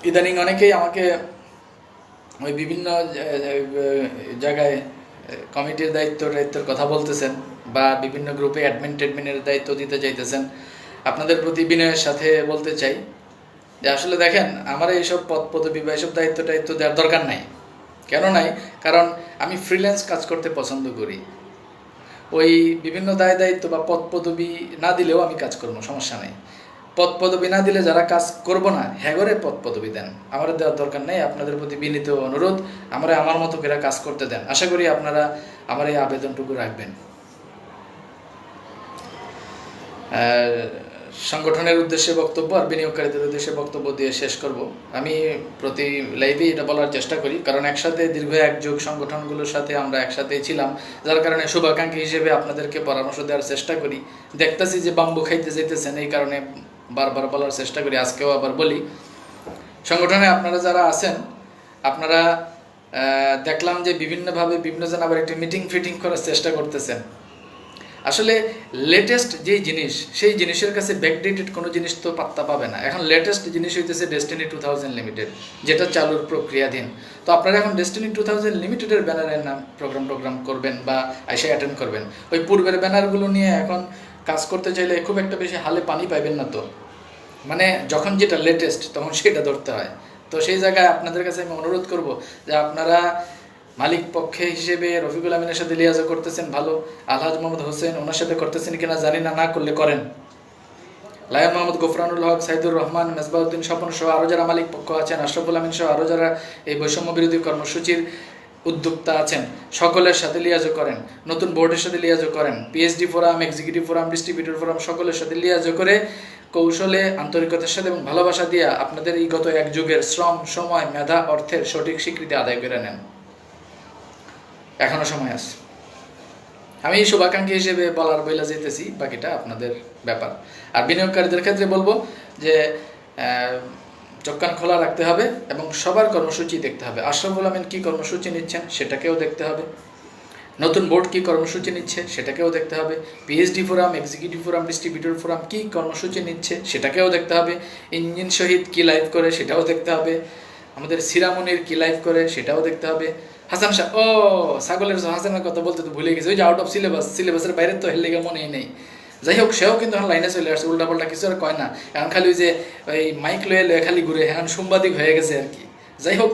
ইদানিং অনেকেই আমাকে ওই বিভিন্ন জায়গায় কমিটির দায়িত্বের কথা বলতেছেন, বা বিভিন্ন গ্রুপে অ্যাডমিনের দায়িত্ব দিতে চাইতেছেন। আপনাদের প্রতি বিনয়ের সাথে বলতে চাই যে আসলে দেখেন, আমার এইসব পদ পদবি বা এইসব দায়িত্ব দেওয়ার দরকার নাই। কেন নাই? কারণ আমি ফ্রিল্যান্স কাজ করতে পছন্দ করি। ওই বিভিন্ন দায়িত্ব বা পদ পদবি না দিলেও আমি কাজ করবো, সমস্যা নেই। পদ পদবি না দিলে যারা কাজ করব না, হ্যাগরে পদ পদবি দেন, আমার দেওয়ার দরকার নেই। আপনাদের প্রতি বিনীত অনুরোধ, আমার মতো করে কাজ করতে দেন। আশা করি আপনারা আমার এই আবেদনটুকু রাখবেন। সংগঠনের উদ্দেশ্যে বক্তব্য আর বিনিয়োগকারীদের উদ্দেশ্যে বক্তব্য দিয়ে শেষ করব। আমি প্রতি লাইভে এটা বলার চেষ্টা করি, কারণ একসাথে দীর্ঘ এক যুগ সংগঠনগুলোর সাথে আমরা একসাথেই ছিলাম, যার কারণে শুভাকাঙ্ক্ষী হিসেবে আপনাদেরকে পরামর্শ দেওয়ার চেষ্টা করি। দেখতেছি যে বাম্বু খাইতে যেতেছেন, এই কারণে বারবার বলার চেষ্টা করি, আজকেও আবার বলি। সংগঠনে আপনারা যারা আছেন, আপনারা দেখলাম যে বিভিন্নভাবে বিভিন্নজন আবার একটি মিটিং ফিটিং করার চেষ্টা করতেছেন। আসলে লেটেস্ট যেই জিনিস, সেই জিনিসের কাছে ব্যাকডেটেড কোনো জিনিস তো পাত্তা পাবে না। এখন লেটেস্ট জিনিস হইতেছে ডেস্টিনি 2000 লিমিটেড, যেটা চালুর প্রক্রিয়াধীন। তো আপনারা এখন ডেস্টিনি 2000 লিমিটেডের ব্যানারের নাম প্রোগ্রাম করবেন বা আইসা অ্যাটেন্ড করবেন। ওই পূর্বের ব্যানারগুলো নিয়ে এখন কাজ করতে চাইলে খুব একটা বেশি হালে পানি পাইবেন না। তো মানে যখন যেটা লেটেস্ট তখন সেটা ধরতে হয়। তো সেই জায়গায় আপনাদের কাছে আমি অনুরোধ করব যে আপনারা মালিক পক্ষে হিসেবে রফিকুল আমিনের সাথে লিয়াজও করতেছেন, ভালো। আলহাজ মোহাম্মদ হোসেন ওনার সাথে করতেছেন কিনা জানি না, না করলে করেন। লায়ন মোহাম্মদ গোফরানুল হক, সাইদুর রহমান, মেজবাউদ্দিন স্বপন সহ আরও যারা মালিক পক্ষ আছেন, আশরাফুল আমিন সহ আরও যারা এই বৈষম্য বিরোধী কর্মসূচির উদ্যোক্তা আছেন, সকলের সাথে লিয়াজও করেন। নতুন বোর্ডের সাথে লিয়াজও করেন। PhD forum, executive forum, distributor forum, সকলের সাথে লিয়াজও করে কৌশলে, আন্তরিকতার সাথে এবং ভালোবাসা দিয়ে আপনাদের এই গত এক যুগের শ্রম, সময়, মেধা, অর্থের সঠিক স্বীকৃতি আদায় করে নেন। এখনো সময় আছে। আমি শুভাকাঙ্ক্ষী হিসেবে বইলা যেতেছি, বাকিটা আপনাদের ব্যাপার। আর বিনিয়োগকারীদের ক্ষেত্রে বলবো যে চোখ কান খোলা রাখতে হবে এবং সবার কর্মসূচি দেখতে হবে। আশরাফুল আমিন কী কর্মসূচি নিচ্ছেন সেটাকেও দেখতে হবে, নতুন বোর্ড কী কর্মসূচি নিচ্ছে সেটাকেও দেখতে হবে, PHD forum, executive forum, distributor forum কী কর্মসূচি নিচ্ছে সেটাকেও দেখতে হবে, ইঞ্জিন শহীদ কী লাইভ করে সেটাও দেখতে হবে, আমাদের সিরামনির কী লাইভ করে সেটাও দেখতে হবে। হাসান শাহ, ও ছাগলের হাসানের কথা বলতে তো ভুলে গেছি, ওই যে আউট অফ সিলেবাসের বাইরে তো হেলে গিয়ে মনেই নেই। যাই হোক, সেও কিন্তু এখন লাইনে চলে আসছে, উল্টাপাল্টা কিছু আর কয় না। এখন খালি ওই যে ওই মাইক লয়ে খালি ঘুরে এখন সাংবাদিক হয়ে গেছে আর কি। যাই হোক,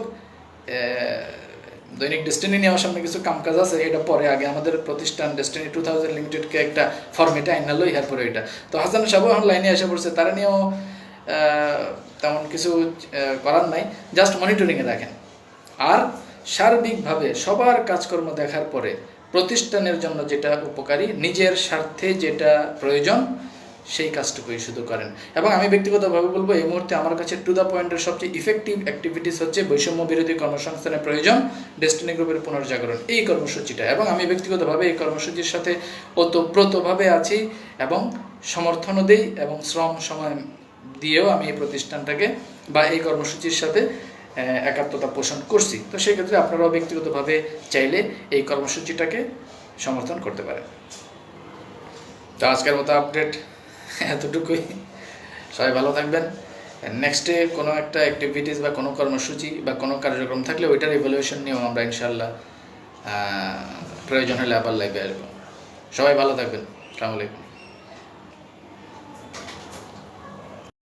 দৈনিক ডেস্টিনি নিয়ে আমার সামনে কিছু কামকাজ আছে, এটা পরে। আগে আমাদের প্রতিষ্ঠান ডেস্টিনি 2000 লিমিটেডকে একটা ফর্মেটে আইনা লই, এরপরে এটা। তো হাসান সাহেব এখন লাইনে এসে পড়ছে, তারা নিয়েও তেমন কিছু করার নাই, জাস্ট মনিটরিংয়ে রাখেন। আর সার্বিকভাবে সবার কাজকর্ম দেখার পরে প্রতিষ্ঠানের জন্য যেটা উপকারী, নিজের স্বার্থে যেটা প্রয়োজন, সেই কাজটুকুই শুধু করেন। এবং আমি ব্যক্তিগতভাবে বলবো, এই মুহূর্তে আমার কাছে টু দ্য পয়েন্টের সবচেয়ে ইফেক্টিভ অ্যাক্টিভিটিস হচ্ছে বৈষম্য বিরোধী কর্মসংস্থানের প্রয়োজন, ডেস্টিনি গ্রুপের পুনর্জাগরণ, এই কর্মসূচিটা। এবং আমি ব্যক্তিগতভাবে এই কর্মসূচির সাথে ওতপ্রোতভাবে আছি এবং সমর্থনও দিই এবং শ্রম সময় দিয়েও আমি এই প্রতিষ্ঠানটাকে বা এই কর্মসূচির সাথে একাত্মতা পোষণ করছি। তো সেক্ষেত্রে আপনারাও ব্যক্তিগতভাবে চাইলে এই কর্মসূচিটাকে সমর্থন করতে পারেন। তো আজকের মতো আপডেট এতটুকুই। সবাই ভালো থাকবেন। নেক্সটে কোনো একটা অ্যাক্টিভিটিস বা কোনো কর্মসূচি বা কোনো কার্যক্রম থাকলে ওইটার ইভ্যালুয়েশন নিয়েও আমরা ইনশাল্লাহ প্রয়োজন হলে আবার লাইভে আসবো। সবাই ভালো থাকবেন। আসসালামু আলাইকুম।